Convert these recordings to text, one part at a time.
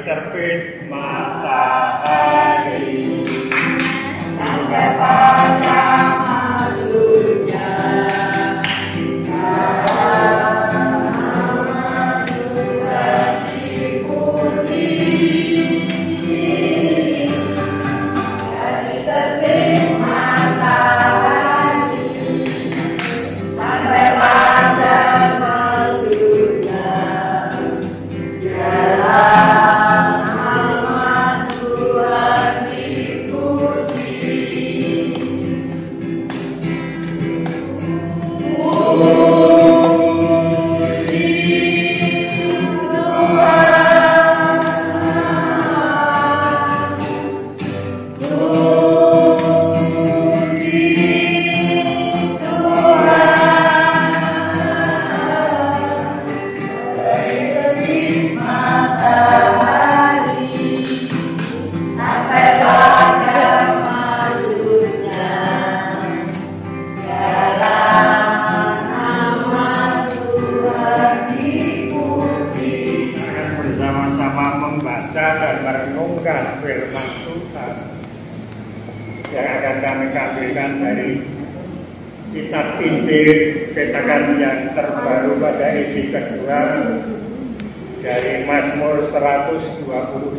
terbit matahari sampai pada maksudnya. Nama Tuhan dipuji dari terbit matahari sampai pada maksudnya. Dan merenungkan firman Tuhan yang akan kami tampilkan dari Kisah Injil cetakan yang terbaru pada edisi kedua dari Mazmur 121.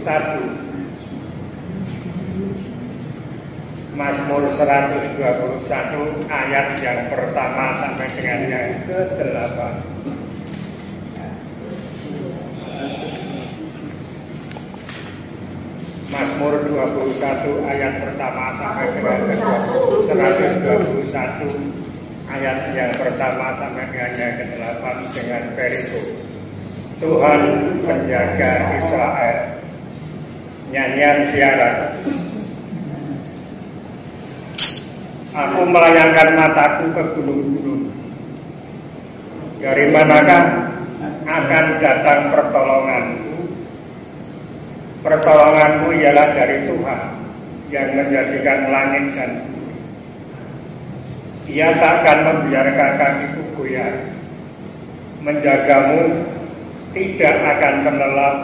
Mazmur 121 ayat yang pertama sampai dengan yang ke-8. Mazmur 21 ayat pertama sampai dengan ke-121 ayat yang pertama sampai dengan yang ke-8 dengan perikop Tuhan menjaga Israel. Nyanyian siaran. Aku melayangkan mataku ke gunung-gunung. Dari manakah akan datang pertolonganku? Pertolonganku ialah dari Tuhan yang menjadikan langit dan bumi. Ia tak akan membiarkan kakiku goyah. Menjagamu tidak akan terlelap,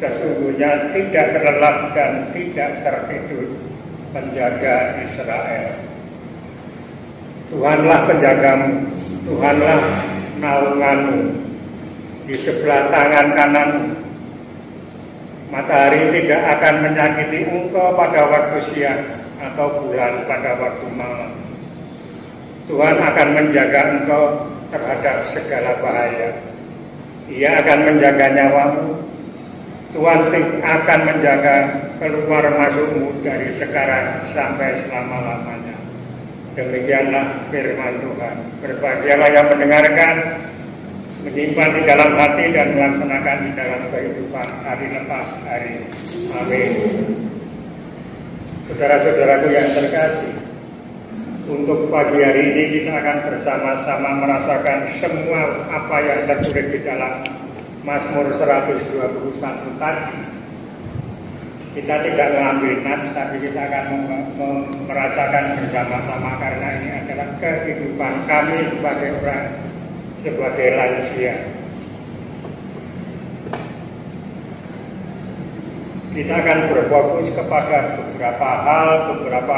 sesungguhnya tidak terlelap dan tidak tertidur menjaga Israel. Tuhanlah penjagamu, Tuhanlah naunganmu di sebelah tangan kananmu. Matahari tidak akan menyakiti engkau pada waktu siang atau bulan pada waktu malam. Tuhan akan menjaga engkau terhadap segala bahaya. Ia akan menjaga nyawamu. Tuhan akan menjaga keluar masukmu dari sekarang sampai selama-lamanya. Demikianlah firman Tuhan. Berbahagialah yang mendengarkan, menyimpan di dalam hati dan melaksanakan di dalam kehidupan hari lepas hari. Amin. Saudara-saudaraku yang terkasih, untuk pagi hari ini kita akan bersama-sama merasakan semua apa yang tertulis di dalam Mazmur 121 tadi. Kita tidak mengambil nas, tapi kita akan merasakan bersama-sama karena ini adalah kehidupan kami sebagai orang, sebagai lansia. Kita akan berfokus kepada beberapa hal, beberapa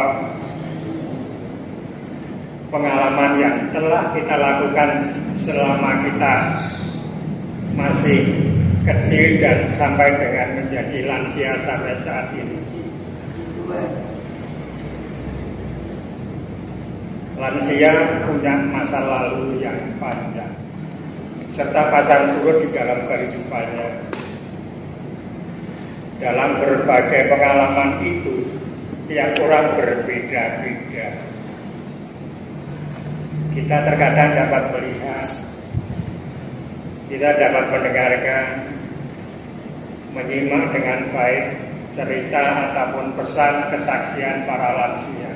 pengalaman yang telah kita lakukan selama kita masih kecil dan sampai dengan menjadi lansia sampai saat ini. Lansia punya masa lalu yang panjang serta padang surut di dalam kehidupannya. Dalam berbagai pengalaman itu, tiap orang berbeda-beda. Kita terkadang dapat melihat, kita dapat mendengarkan, menyimak dengan baik cerita ataupun pesan kesaksian para lansia.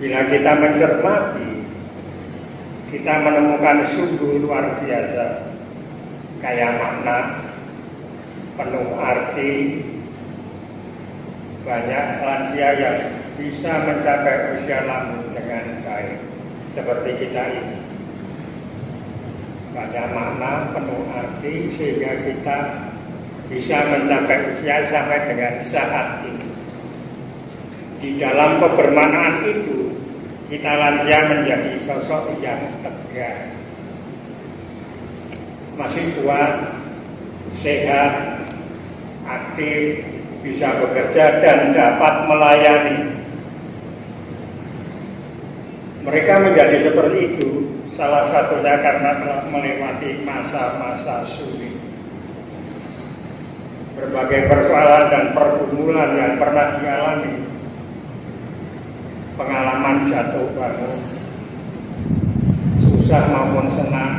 Bila kita mencermati, kita menemukan sungguh luar biasa, kaya makna, penuh arti. Banyak lansia yang bisa mencapai usia lanjut dengan baik, seperti kita ini. Banyak makna, penuh arti, sehingga kita bisa mencapai usia sampai dengan saat ini. Di dalam kebermanaan itu, kita lansia menjadi sosok yang tegar, masih kuat, sehat, aktif, bisa bekerja dan dapat melayani. Mereka menjadi seperti itu salah satunya karena telah melewati masa-masa sulit. Berbagai persoalan dan pergumulan yang pernah dialami, pengalaman jatuh bangun, susah maupun senang,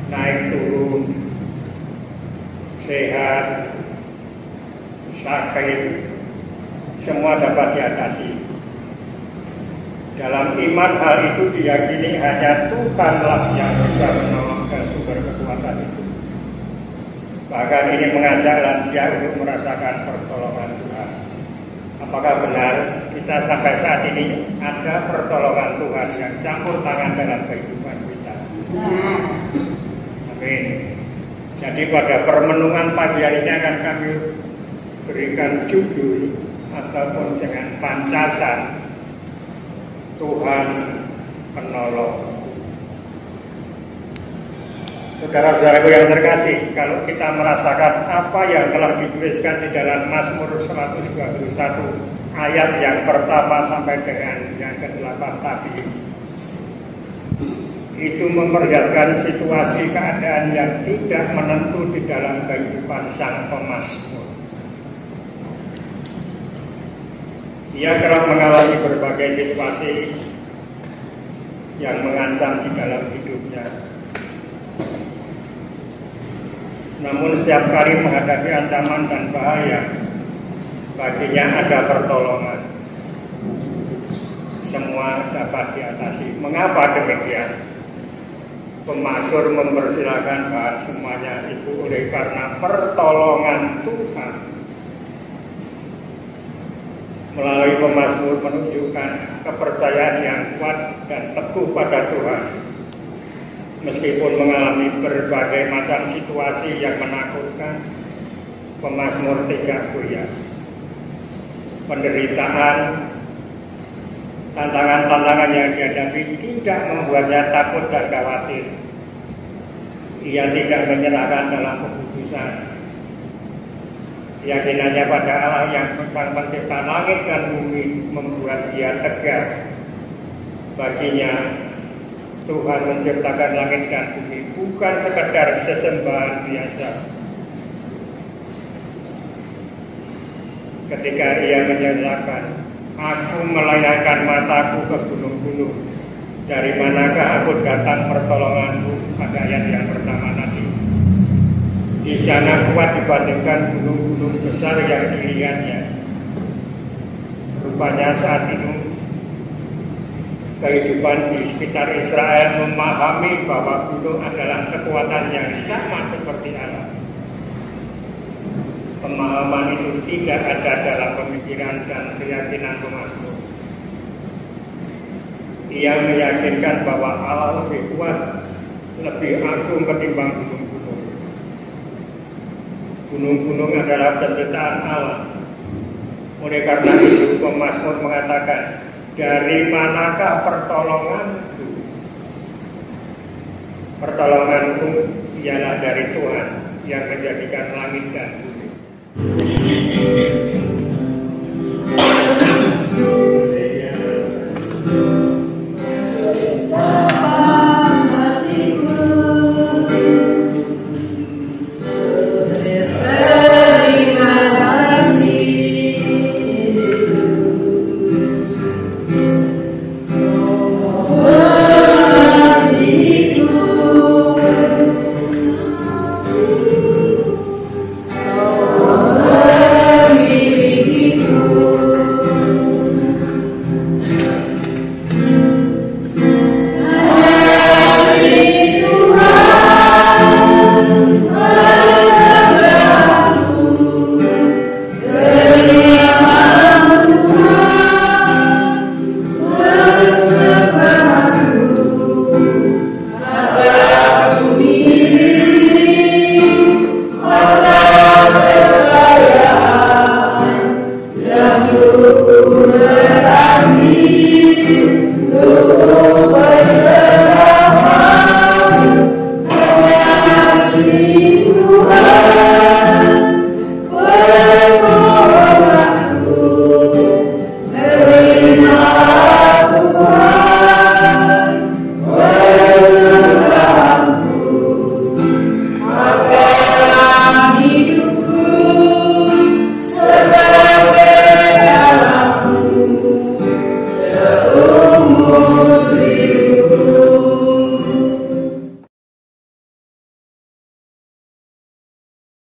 naik turun, sehat, sakit, semua dapat diatasi. Dalam iman hal itu diyakini hanya Tuhanlah yang bisa menolong ke sumber kekuatan itu. Bahkan ini mengajak lansia untuk merasakan pertolongan Tuhan. Apakah benar kita sampai saat ini ada pertolongan Tuhan yang campur tangan dalam kehidupan kita? Amin. Jadi pada permenungan pagi hari ini akan kami berikan judul ataupun dengan pancasan Tuhan penolong. Saudara-saudaraku yang terkasih, kalau kita merasakan apa yang telah dituliskan di dalam Mazmur 121 ayat yang pertama sampai dengan yang ke-8 tadi, itu memperlihatkan situasi keadaan yang tidak menentu di dalam kehidupan sang pemazmur. Ia kerap mengalami berbagai situasi yang mengancam di dalam hidupnya. Namun setiap kali menghadapi ancaman dan bahaya, baginya ada pertolongan. Semua dapat diatasi. Mengapa demikian? Pemazmur mempersilahkan bahwa semuanya itu oleh karena pertolongan Tuhan. Melalui pemazmur menunjukkan kepercayaan yang kuat dan teguh pada Tuhan. Meskipun mengalami berbagai macam situasi yang menakutkan, pemazmur tidak goyah. Penderitaan, tantangan-tantangan yang dihadapi tidak membuatnya takut dan khawatir. Ia tidak menyerahkan dalam keputusan. Keyakinannya pada Allah yang mencipta langit dan bumi membuat dia tegar. Baginya, Tuhan menciptakan langit dan bumi bukan sekedar sesembahan biasa. Ketika ia menyatakan, aku melayangkan mataku ke gunung-gunung. Dari manakah aku datang pertolonganku? Pada ayat yang pertama nanti. Di sana kuat dibandingkan gunung-gunung besar yang dilihatnya. Rupanya saat itu kehidupan di sekitar Israel memahami bahwa gunung adalah kekuatan yang sama seperti Allah. Pemahaman itu tidak ada dalam pemikiran dan keyakinan pemazmur. Ia meyakinkan bahwa Allah lebih kuat, lebih agung ketimbang gunung-gunung. Gunung-gunung adalah penciptaan Allah. Oleh karena itu pemazmur mengatakan, dari manakah pertolonganku? Pertolonganku ialah dari Tuhan yang menjadikan langit dan bumi.